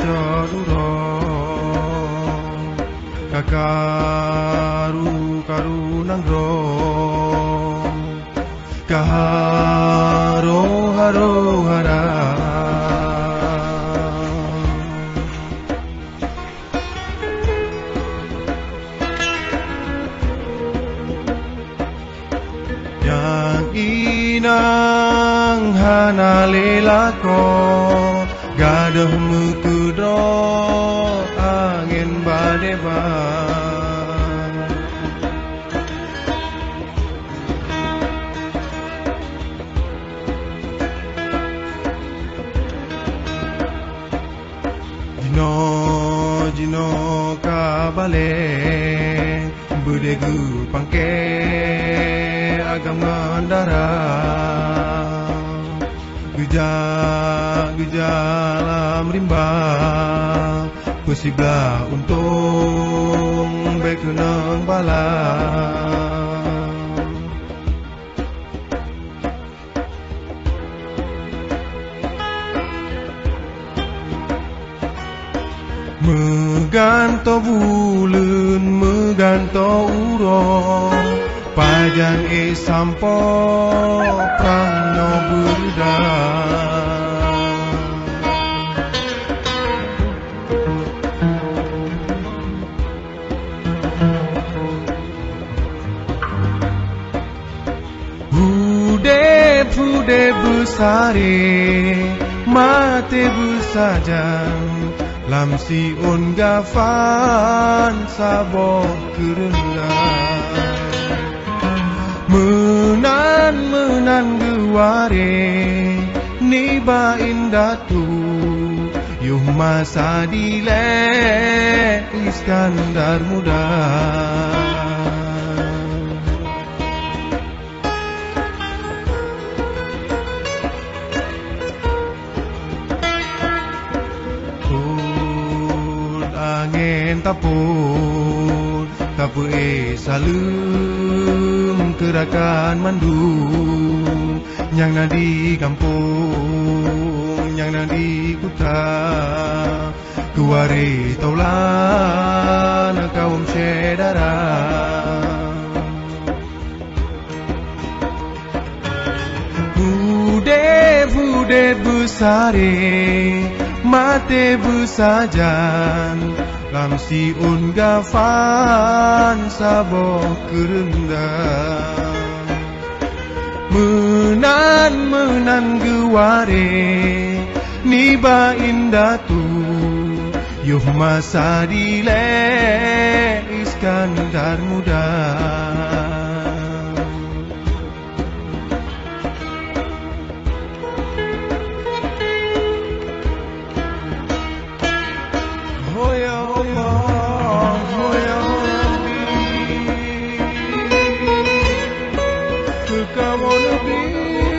Caduro Kakaru Nangro Kaharo Haro Hara Yang inang hanalela ko gadah mukudro angin badeban Jino kabale budegu pangke agam ngandara Gejalam rimba Pesibla untung Bekenang bala Meganto bulan Meganto urong Pajan sampo Prang no berda Hude besare Mate besajan Lamsi on gafan Saboh kerendah Menan geware Niba indatu Yuh masa dile Iskandar muda Angin tapur Tapu salum Kerakan mandu Yang nadi kampung Yang nadi kuta Kuari taulan Kaum sedara Hude besare Mate besajan Lamsi gafan Saboh kerendah Menan geware Niba indatu Yuh masa dile Iskandar muda Come on,